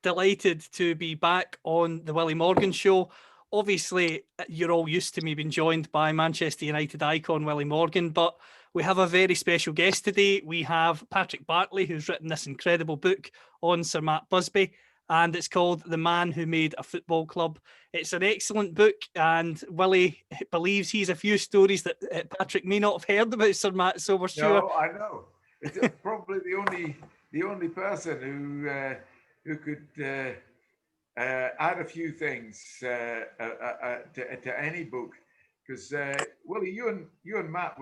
delighted to be back on the Willie Morgan Show. Obviously, you're all used to me being joined by Manchester United icon Willie Morgan, but we have a very special guest today. We have Patrick Barclay, who's written this incredible book on Sir Matt Busby, and it's called The Man Who Made a Football Club. It's an excellent book, and Willie believes he's a few stories that Patrick may not have heard about Sir Matt, so we're sure. No, I know. It's probably the only person who could add a few things to any book, because Willie, you and Matt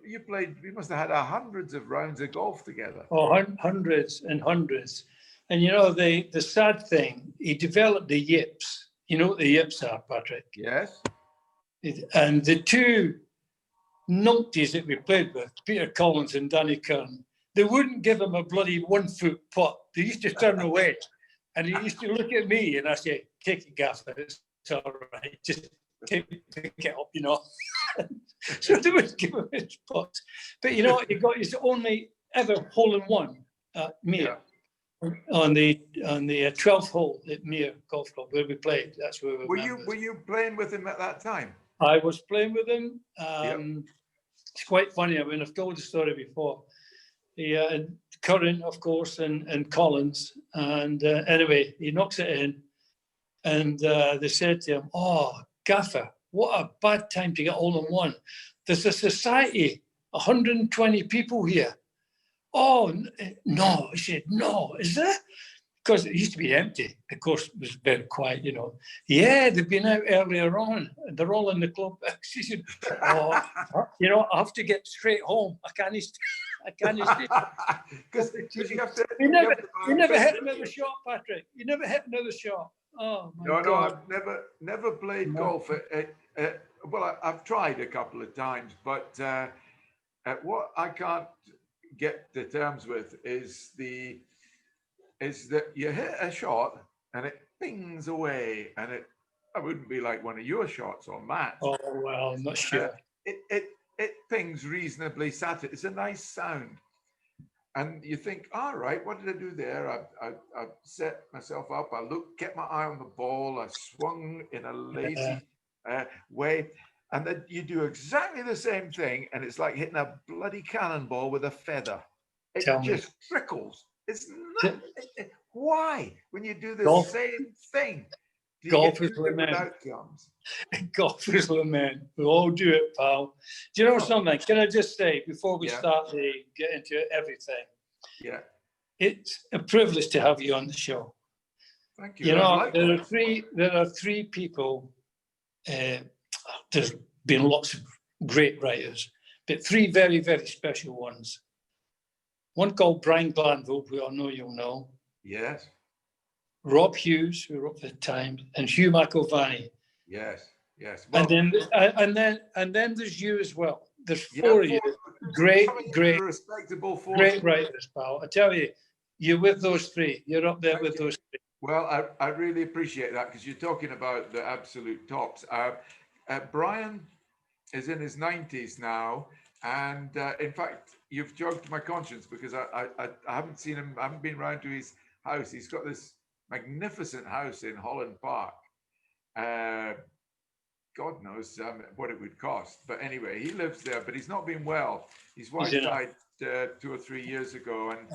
you must have had hundreds of rounds of golf together. Oh, hundreds and hundreds. And you know, the sad thing, he developed the yips. You know what the yips are, Patrick? Yes. And the two numpties that we played with, Peter Collins and Danny Kern, they wouldn't give him a bloody 1 foot putt. They used to turn away. And he used to look at me and I say, "Take it, Gaffer, it's all right. Just pick it up, you know." So they would give him his putt. But you know, he got his only ever hole-in-one at Mere. Yeah. On the 12th hole at Mere Golf Club where we played. That's where we were you playing with him at that time? I was playing with him. It's quite funny. I mean, I've told the story before. He had Curran, of course, and Collins. And anyway, he knocks it in. And they said to him, "Oh, Gaffer, what a bad time to get all-in-one. There's a society, 120 people here." "Oh, no." He said, "No, is there?" Because it used to be empty. Of course, it was very quiet, you know. "Yeah, they've been out earlier on. And they're all in the club." She said, "Oh, you know, I have to get straight home. I can't stay." Because you never hit another shot, Patrick. You never hit another shot. Oh, my God. No, I've never played golf. Well, I've tried a couple of times, but what I can't get to terms with is that you hit a shot and it pings away, and I wouldn't be like one of your shots or Matt. Oh, well, I'm not sure. It pings reasonably it's a nice sound, and you think, all right, what did I do there? I set myself up, kept my eye on the ball, I swung in a lazy way, and then you do exactly the same thing, and it's like hitting a bloody cannonball with a feather. It just trickles. It's not. Why, when you do the same thing, golf is lament. Golf is lament. We all do it, pal. Do you know something? Can I just say before we start to get into everything? Yeah. It's a privilege to have you on the show. Thank you. You know, there are three people. There's been lots of great writers, but three very, very special ones. One called Brian Glanville, who I know you'll know. Yes. Rob Hughes, who wrote for the Times, and Hugh McIlvanney. Yes. Well, and then there's you as well. There's four of you. Great, respectable four. Great writers, pal. I tell you, you're with those three. You're up there with those three. Well, I really appreciate that, because you're talking about the absolute tops. Brian is in his 90s now, and in fact, you've jogged my conscience, because I haven't seen him. I haven't been round to his house. He's got this magnificent house in Holland Park. God knows what it would cost. But anyway, he lives there, but he's not been well. His wife died 2 or 3 years ago, and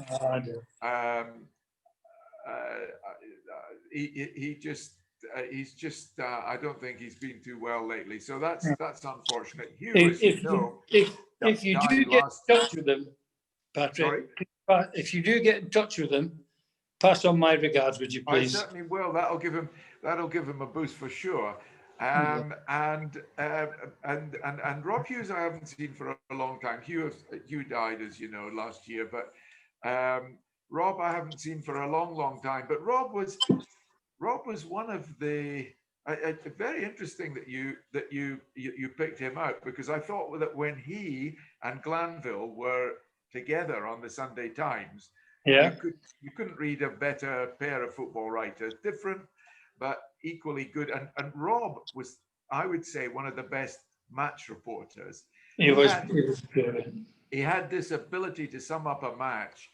he's just I don't think he's been too well lately. So that's unfortunate. Hugh, if you do get in touch with them, Patrick, if you do get in touch with them, pass on my regards, would you please? I certainly will. That'll give him a boost for sure. And Rob Hughes I haven't seen for a long time. Hugh died, as you know, last year, but Rob I haven't seen for a long time. But Rob was one of the. It's very interesting that you picked him out, because I thought that when he and Glanville were together on the Sunday Times, you couldn't read a better pair of football writers. Different, but equally good. And Rob was, I would say, one of the best match reporters. He was good. He had this ability to sum up a match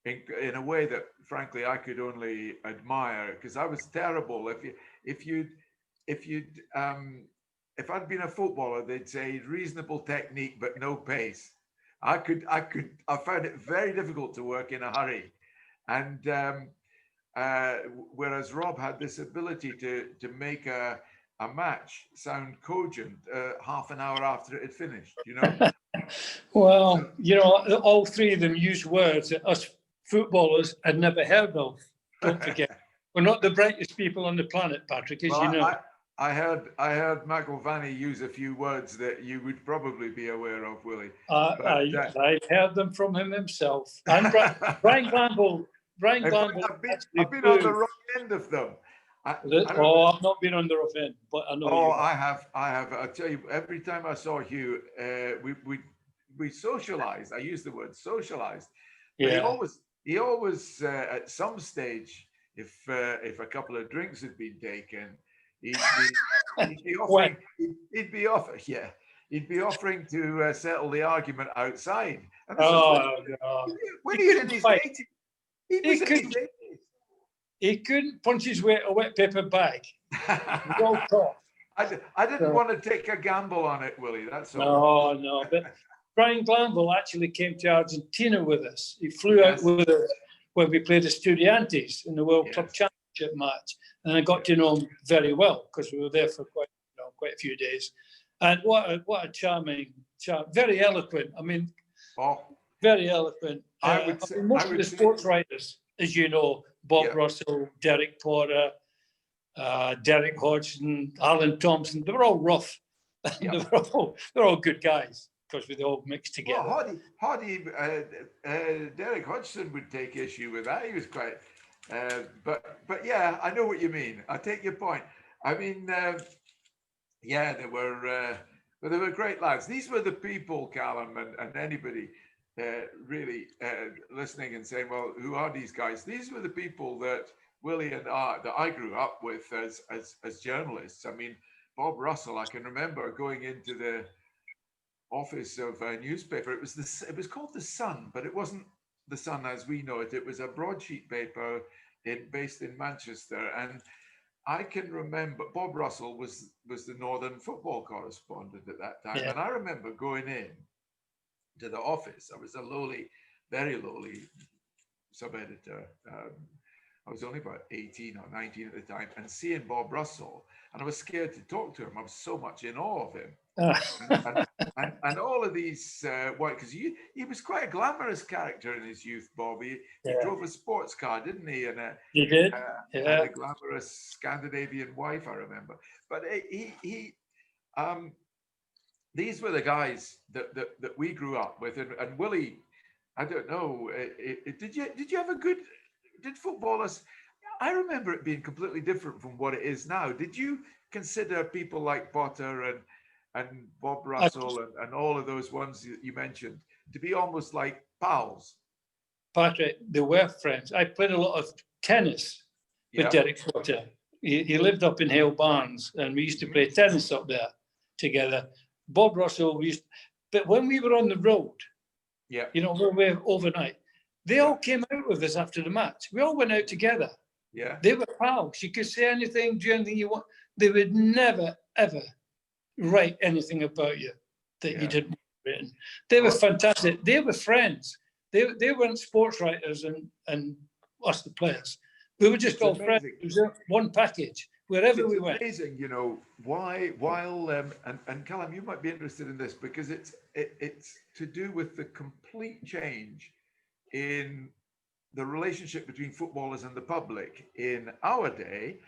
in a way that, frankly, I could only admire, because I was terrible. If I'd been a footballer, they'd say reasonable technique but no pace. I found it very difficult to work in a hurry, and whereas Rob had this ability to make a match sound cogent half an hour after it had finished, you know. Well, you know, all three of them use words that us footballers had never heard of. Don't forget, we're not the brightest people on the planet, Patrick, as Well, you know. I heard McIlvanney use a few words that you would probably be aware of, Willie. I've heard them from him himself. And Brian Glanville. Brian Glanville. I've been on the wrong end of them. I've not been on the rough end, but I know. Oh, I have. I'll tell you, every time I saw Hugh, we socialized. I use the word socialized. Yeah. He always at some stage, if a couple of drinks had been taken, he'd be offering to settle the argument outside. And when he was in his 80s, he couldn't punch his way a wet paper bag. I didn't want to take a gamble on it, Willie. That's all. No. But Brian Glanville actually came to Argentina with us. He flew out with us when we played Estudiantes in the World Club Championship match, and I got to know him very well because we were there for quite a few days. And what a charming, very eloquent. I mean, very eloquent. Most of the sports writers, as you know, Bob Russell, Derek Porter, Derek Hodgson, Alan Thompson, they were all rough. Yeah. they're all good guys because we all mixed together. Well, Derek Hodgson would take issue with that. He was quite, but yeah, I know what you mean. I take your point. I mean, they were great lads. These were the people, Callum, and anybody really listening and saying, well, who are these guys? These were the people that Willie and I grew up with as journalists. I mean, Bob Russell, I can remember going into the office of a newspaper. It was called The Sun, but it wasn't The Sun as we know it. It was a broadsheet paper based in Manchester. And I can remember Bob Russell was the Northern football correspondent at that time. Yeah. And I remember going in to the office. I was a very lowly sub-editor. I was only about 18 or 19 at the time, and seeing Bob Russell, and I was scared to talk to him. I was so much in awe of him. and all of these, because he was quite a glamorous character in his youth, Bob. He drove a sports car, didn't he? And he did. Had a glamorous Scandinavian wife, I remember. But these were the guys that we grew up with. And Willie, I don't know, did you have a good? Did footballers? I remember it being completely different from what it is now. Did you consider people like Potter and Bob Russell and all of those ones that you mentioned to be almost like pals? Patrick, they were friends. I played a lot of tennis with Derek Potter. He lived up in Hale Barnes, and we used to play tennis up there together. Bob Russell, but when we were on the road, we were overnight. They all came out with us after the match. We all went out together. Yeah. They were pals. You could say anything, do anything you want. They would never, ever write anything about you that you didn't written. They were fantastic. They were friends. They weren't sports writers and us, the players. We were just all friends. It was one package, wherever we went. It's amazing, and Callum, you might be interested in this because it's to do with the complete change in the relationship between footballers and the public in our day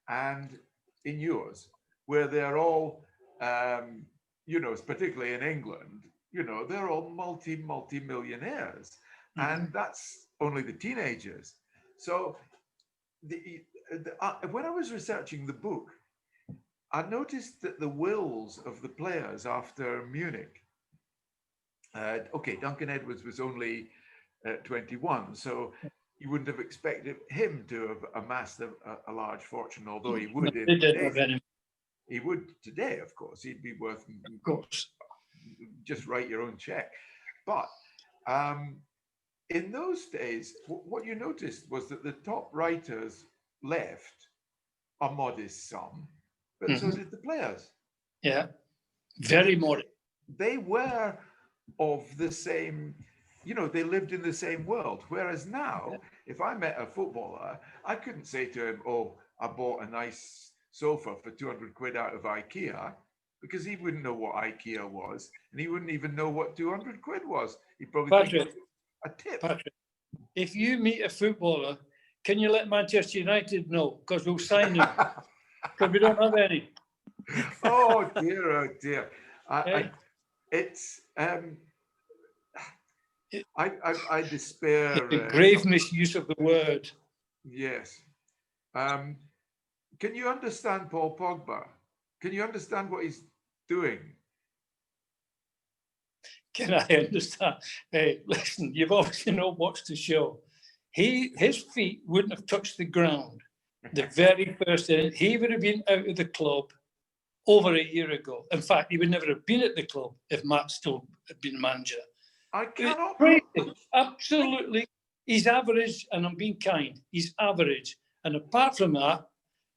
and in yours, where they're all, particularly in England, they're all multi-millionaires, and that's only the teenagers. So when I was researching the book, I noticed that the wills of the players after Munich, Duncan Edwards was only 21, so you wouldn't have expected him to have amassed a large fortune, although he would. He would today, of course. He'd be worth, of course, just write your own check. But in those days, what you noticed was that the top writers left a modest sum, but so did the players. Yeah, very modest. They were of the same, they lived in the same world. Whereas now, if I met a footballer, I couldn't say to him, oh, I bought a nice sofa for 200 quid out of IKEA, because he wouldn't know what IKEA was, and he wouldn't even know what 200 quid was. He'd probably think a tip. Patrick, if you meet a footballer, can you let Manchester United know? Because we'll sign him. Because we don't have any. Oh dear. I despair. Grave misuse of the word. Yes. Can you understand Paul Pogba? Can you understand what he's doing? Can I understand? Hey, listen, you've obviously not watched the show. His feet wouldn't have touched the ground the very first day. He would have been out of the club over a year ago. In fact, he would never have been at the club if Matt still had been manager. I cannot. Absolutely. He's average, and I'm being kind. He's average. And apart from that,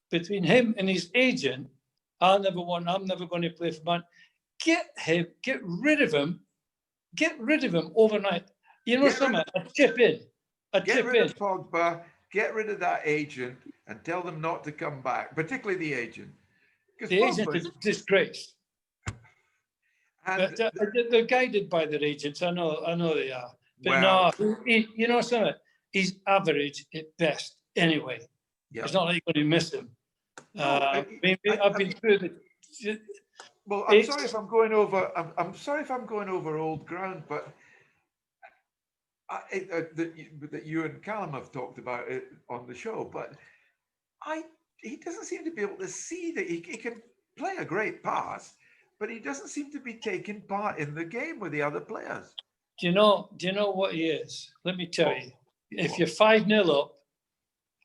between him and his agent, I'm never going to play for Man. Get rid of him overnight. You know something? A chip in. Get rid of Pogba, get rid of that agent, and tell them not to come back, particularly the agent. The agent is a disgrace. But they're guided by their agents. I know they are. But you know something? He's average at best anyway. Yep. It's not like you're going to miss him. I've been through the. Well, I'm sorry if I'm going over. I'm sorry if I'm going over old ground, but that you and Callum have talked about it on the show. But he doesn't seem to be able to see that he can play a great pass, but he doesn't seem to be taking part in the game with the other players. Do you know what he is? Let me tell you. If you're 5-0 up,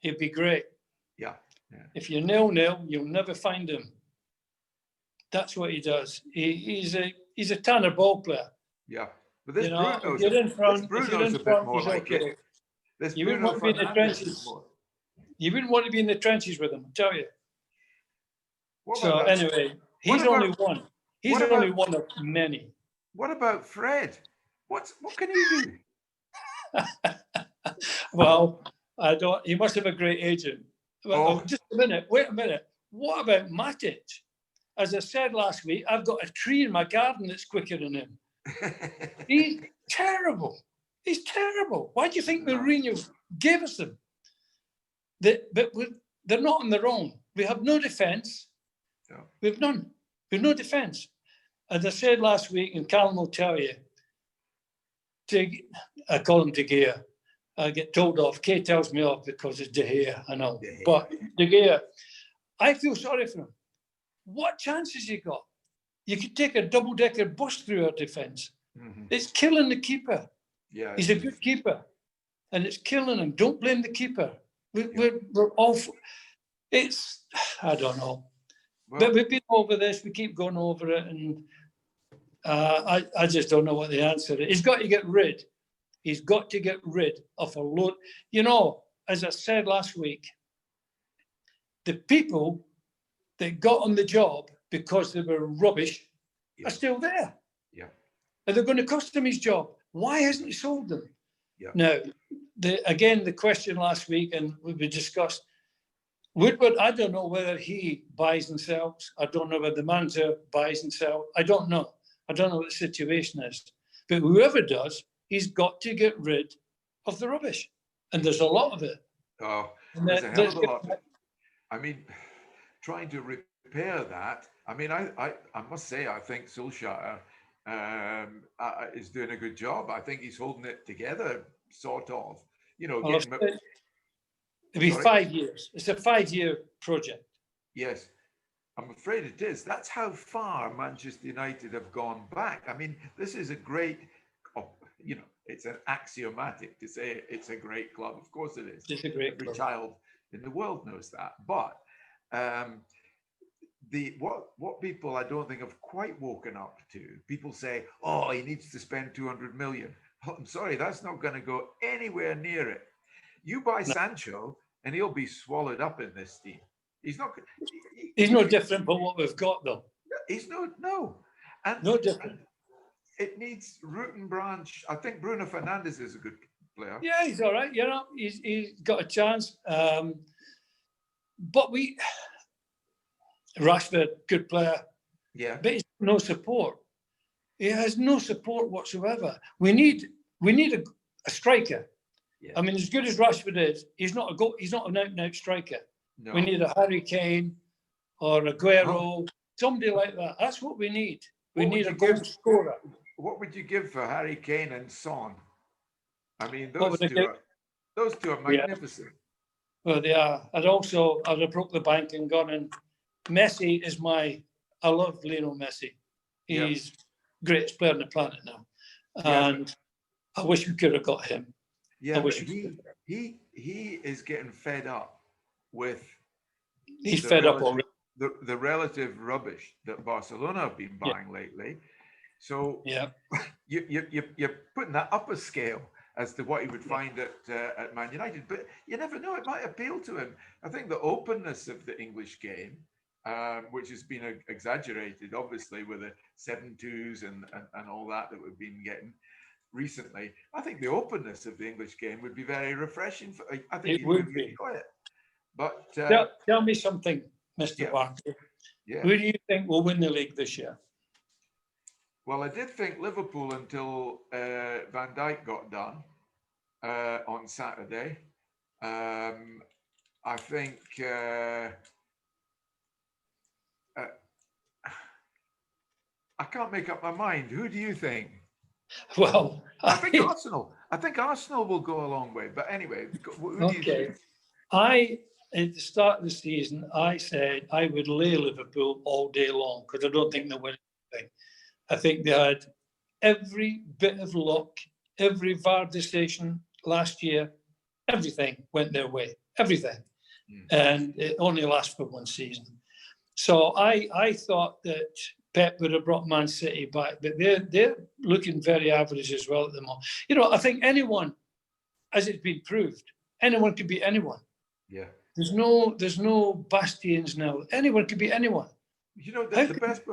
he'd be great. Yeah. If you're 0-0, you'll never find him. That's what he does. He's a Tanner ball player. Yeah. But this Bruno's a bit more like it. You wouldn't want to be in the trenches. You wouldn't want to be in the trenches with him, I tell you. Anyway, he's only one. He's only one of many. What about Fred? What can he do? Well, I don't. He must have a great agent. Well, just a minute. Wait a minute. What about Matic? As I said last week, I've got a tree in my garden that's quicker than him. He's terrible. He's terrible. Why do you think Mourinho gave us them? They're not on their own. We have no defence. No. We've none. We've no defence. As I said last week, and Callum will tell you, I call him De Gea. I get told off. Kay tells me off because it's De Gea, I know. But De Gea, I feel sorry for him. What chances you got? You could take a double-decker bus through our defence. Mm-hmm. It's killing the keeper. Yeah, he's a good keeper, and it's killing him. Don't blame the keeper. We're awful. I don't know. Well, but we've been over this. We keep going over it, and I just don't know what the answer is. He's got to get rid. He's got to get rid of a load. You know, as I said last week, the people that got on the job because they were rubbish are still there. Yeah. And they're going to cost him his job. Why hasn't he sold them? Yeah. Now, the question last week, and we discussed, Woodward, I don't know whether he buys and sells. I don't know whether the manager buys and sells. I don't know. I don't know what the situation is. But whoever does, he's got to get rid of the rubbish. And there's a lot of it. Oh, there's a hell of a lot. I mean, trying to repair that. I mean, I must say, I think Solskjaer is doing a good job. I think he's holding it together, sort of. You know, it'll be 5 years. It's a 5-year project. Yes, I'm afraid it is. That's how far Manchester United have gone back. I mean, this is a great, you know, it's an axiomatic to say it's a great club. Of course it is. It's a great Every club. child in the world knows that. But what people I don't think have quite woken up to, people say, oh, he needs to spend 200 million. Oh, I'm sorry, that's not going to go anywhere near it. You buy Sancho, and he'll be swallowed up in this team. He's not. He's no different from what we've got, though. He's no. And No different. It needs root and branch. I think Bruno Fernandes is a good player. Yeah, he's all right. You know, he's got a chance. But Rashford, good player. Yeah. But he's no support. He has no support whatsoever. We need a striker. Yeah. I mean, as good as Rashford is, he's not an out-and-out striker. No. We need a Harry Kane or Aguero, somebody like that. That's what we need. We need a goal scorer. What would you give for Harry Kane and Son? I mean, What those two are magnificent. Yeah. Well, they are. I'd have broke the bank and gone and Messi is I love Lionel Messi. He's the greatest player on the planet now. And I wish we could have got him. Yeah, but he is getting fed up with. He's fed up already. The relative rubbish that Barcelona have been buying lately. So you're putting that up a scale as to what he would find at Man United, but you never know, it might appeal to him. I think the openness of the English game, which has been exaggerated, obviously, with the 7-2s and all that we've been getting recently. I think the openness of the English game would be very refreshing. I think he would enjoy it. But tell me something, Mr. Barclay. Yeah. Who do you think will win the league this year? Well, I did think Liverpool until Van Dijk got done on Saturday. I think I can't make up my mind. Who do you think? Well, I think Arsenal. I think Arsenal will go a long way. But anyway, who do you think? At the start of the season, I said I would lay Liverpool all day long because I don't think they'll win anything. I think they had every bit of luck, every VAR decision last year, everything went their way, everything. And it only lasts for one season. So I thought that Pep would have brought Man City back, but they're looking very average as well at the moment. You know, I think anyone, as it's been proved, anyone can beat anyone. Yeah. There's no bastions now. Anyone can beat anyone. You know, the best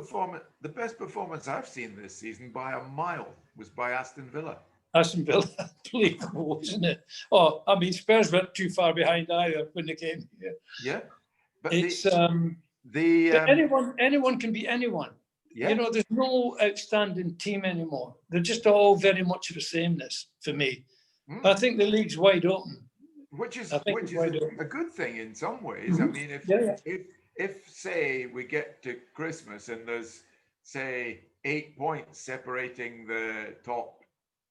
performance I've seen this season by a mile was by Aston Villa. Aston Villa, unbelievable, wasn't it? Oh, I mean, Spurs weren't too far behind either when they came here. Yeah, but it's anyone can beat anyone. Yeah. You know, there's no outstanding team anymore. They're just all very much of the sameness for me. I think the league's wide open. Which is a good thing in some ways. I mean, if say we get to Christmas and there's say 8 points separating the top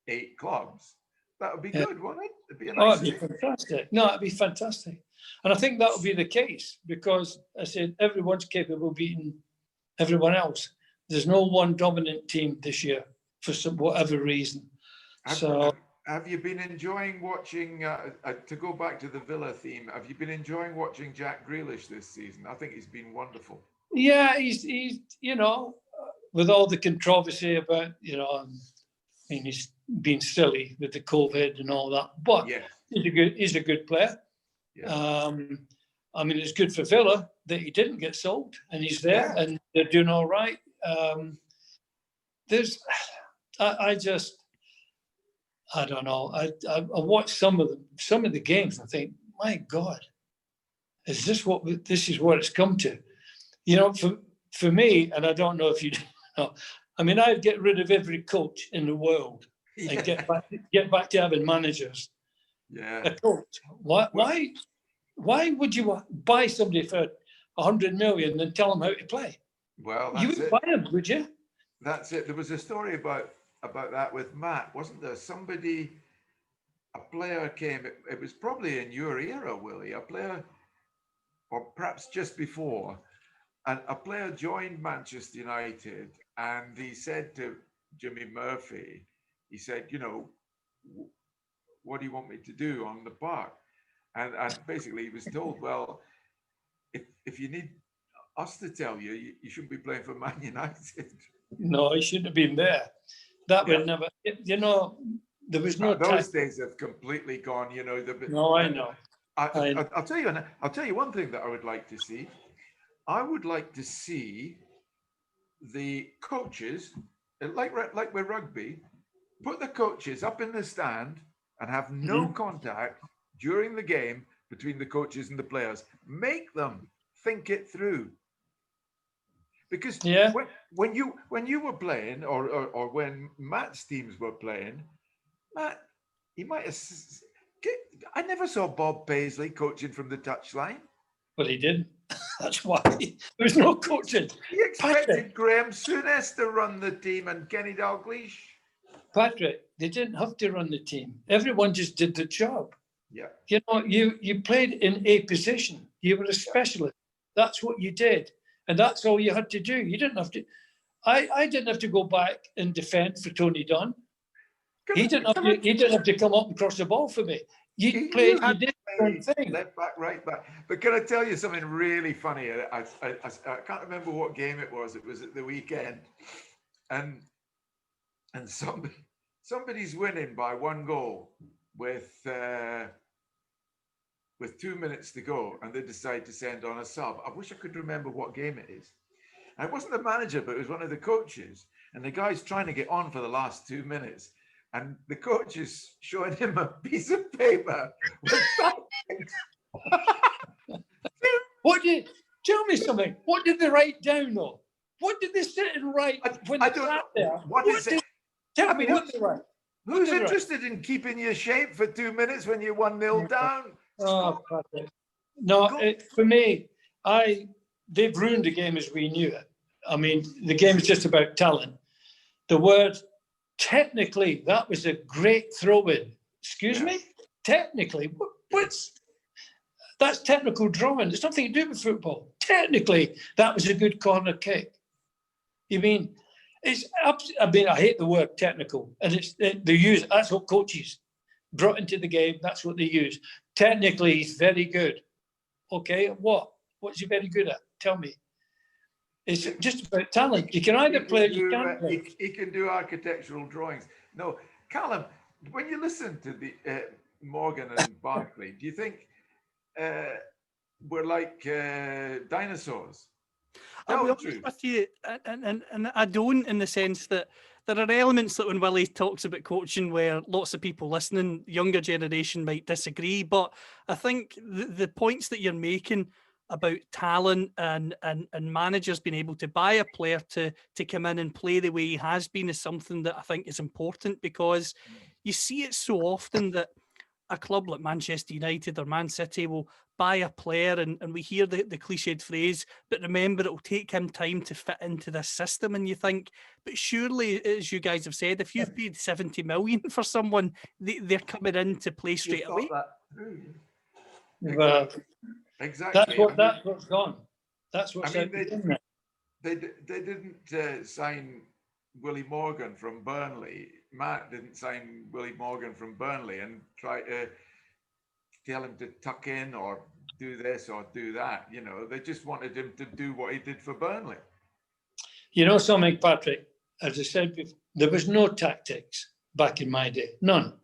8 clubs, that would be good, wouldn't it? It'd be a nice it'd be fantastic. No, it'd be fantastic. And I think that will be the case because I said everyone's capable of beating everyone else. There's no one dominant team this year for whatever reason. Have you been enjoying watching, to go back to the Villa theme, have you been enjoying watching Jack Grealish this season? I think he's been wonderful. Yeah, he's you know, with all the controversy about, you know, I mean, he's been silly with the COVID and all that, but he's a good player. Yeah. I mean, it's good for Villa that he didn't get sold and he's there and they're doing all right. I don't know. I watched some of the games and think, my God, is this what it's come to? You know, for me, and I don't know if you know, I mean, I'd get rid of every coach in the world and get back to having managers. Yeah. A coach. Why would you buy somebody for 100 million and tell them how to play? Well, you would buy them, would you? That's it. There was a story about that with Matt, wasn't there? A player came, it was probably in your era, Willie, a player, or perhaps just before, and a player joined Manchester United and he said to Jimmy Murphy, he said, you know, what do you want me to do on the park? And basically he was told, well, if you need us to tell you, you shouldn't be playing for Man United. No, he shouldn't have been there. That would never, you know, There was no Those days have completely gone. You know. No, I know. I'll tell you. I'll tell you one thing that I would like to see. I would like to see the coaches, like with rugby, put the coaches up in the stand and have no contact during the game between the coaches and the players. Make them think it through. Because when you were playing, or when Matt's teams were playing, Matt, he might have. I never saw Bob Paisley coaching from the touchline. Well, he didn't. That's why there was no coaching. He expected Graham Souness to run the team and Kenny Dalglish. Patrick, they didn't have to run the team. Everyone just did the job. Yeah. You know, you played in a position. You were a specialist. That's what you did. And that's all you had to do. You didn't have to. I didn't have to go back and defend for Tony Dunn. He didn't have to come up and cross the ball for me. You did the same thing. Left back, right back. But can I tell you something really funny? I can't remember what game it was. It was at the weekend, and somebody's winning by 1 goal with 2 minutes to go, and they decide to send on a sub. I wish I could remember what game it is. And it wasn't the manager, but it was one of the coaches, and the guy's trying to get on for the last 2 minutes. And the coach is showing him a piece of paper with tactics. Tell me something? What did they write down, though? What did they sit and write when they sat there? What is it? Tell me what they write. Who's interested in keeping your shape for 2 minutes when you're 1-0 down? Oh, Patrick. No, for me, they've ruined the game as we knew it. I mean, the game is just about talent. The word. Technically, that was a great throw-in. Excuse me? Technically, that's technical drawing. There's nothing to do with football. Technically, that was a good corner kick. You mean, I hate the word technical, and they use that's what coaches brought into the game. That's what they use. Technically, he's very good. Okay, what's he very good at? Tell me. It's just about talent. You can either play or you can't play. He can do architectural drawings. No, Callum, when you listen to the Morgan and Barclay, do you think we're like dinosaurs? I'll be honest with you, and I don't, in the sense that there are elements that when Willie talks about coaching where lots of people listening, younger generation might disagree, but I think the points that you're making about talent and managers being able to buy a player to come in and play the way he has been is something that I think is important, because you see it so often that a club like Manchester United or Man City will buy a player and we hear the cliched phrase, but remember, it will take him time to fit into this system. And you think, but surely, as you guys have said, if you've paid 70 million for someone, they're coming in to play straight away. Well, exactly. That's what's gone. That's what's they didn't sign Willie Morgan from Burnley. Matt didn't sign Willie Morgan from Burnley and try to tell him to tuck in or do this or do that. You know, they just wanted him to do what he did for Burnley. You know something, Patrick? As I said before, there was no tactics back in my day. None.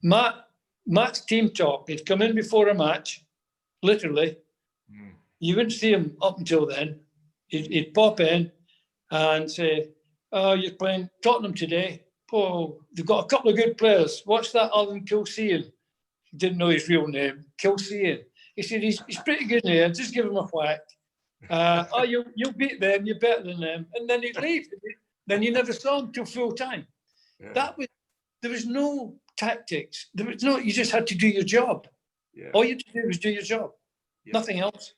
Matt's team talk, he'd come in before a match, literally. You wouldn't see him up until then. He'd pop in and say, "Oh, you're playing Tottenham today. Oh, they've got a couple of good players. What's that Alan Kilsean?" He didn't know his real name, Kilsean. He said, he's pretty good here. Just give him a whack. Oh, you'll beat them. You're better than them. And then he'd leave. Then you never saw him till full time. Yeah. There was no tactics. There was no. You just had to do your job. Yeah. All you had to do was do your job. Yeah. Nothing else.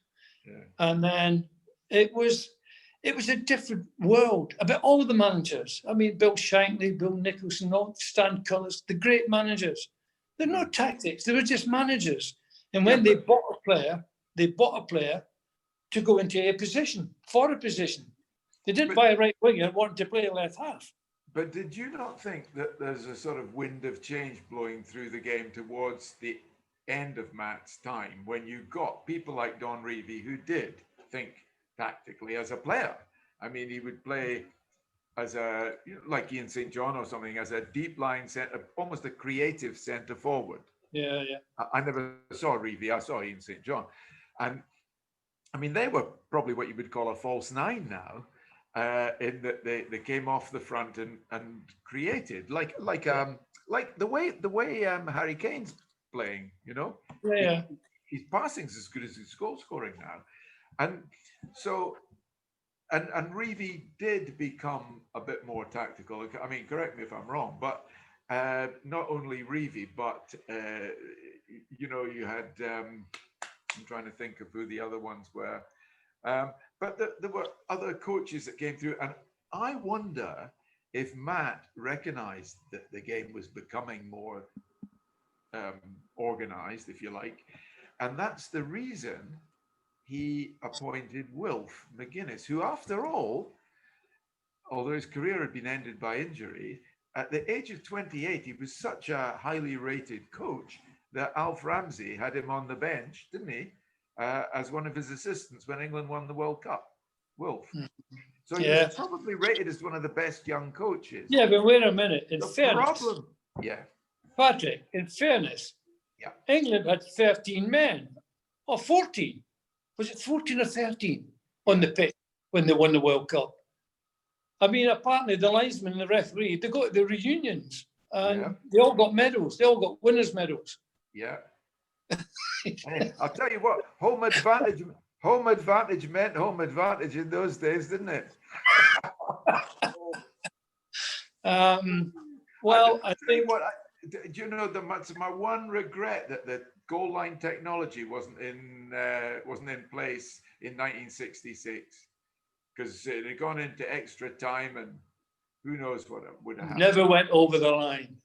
Yeah. And then it was a different world about all the managers. I mean, Bill Shankly, Bill Nicholson, Stan Cullis, the great managers. There were no tactics. They were just managers. And when they bought a player to go into a position, for a position. They didn't buy a right winger and wanted to play a left half. But did you not think that there's a sort of wind of change blowing through the game towards the end of Matt's time, when you got people like Don Revie who did think tactically as a player? I mean, he would play as a, like Ian St. John or something, as a deep line centre, almost a creative centre forward. Yeah, yeah. I never saw Reevy, I saw Ian St. John. And I mean, they were probably what you would call a false nine now, in that they came off the front and created like the way Harry Kane's playing, Yeah. His passing's as good as his goal scoring now. And so and Reevy did become a bit more tactical. I mean, correct me if I'm wrong, but not only Reevy, but you had I'm trying to think of who the other ones were. But there were other coaches that came through, and I wonder if Matt recognized that the game was becoming more organized, if you like, and that's the reason he appointed Wilf McGuinness, who, after all, although his career had been ended by injury, at the age of 28, he was such a highly rated coach that Alf Ramsey had him on the bench, didn't he? As one of his assistants when England won the World Cup, Wilf. So he's probably rated as one of the best young coaches. Yeah, but wait a minute. In fairness, Patrick, in fairness, England had 13 men, or 14. Was it 14 or 13 on the pitch when they won the World Cup? I mean, apparently the linesmen and the referee, they got the reunions and they all got medals. They all got winners' medals. Yeah. Hey, I'll tell you what, home advantage meant home advantage in those days, didn't it? Well, I think do you know that's my one regret, that the goal line technology wasn't in place in 1966, because it had gone into extra time and who knows what would have happened. Never went over the line.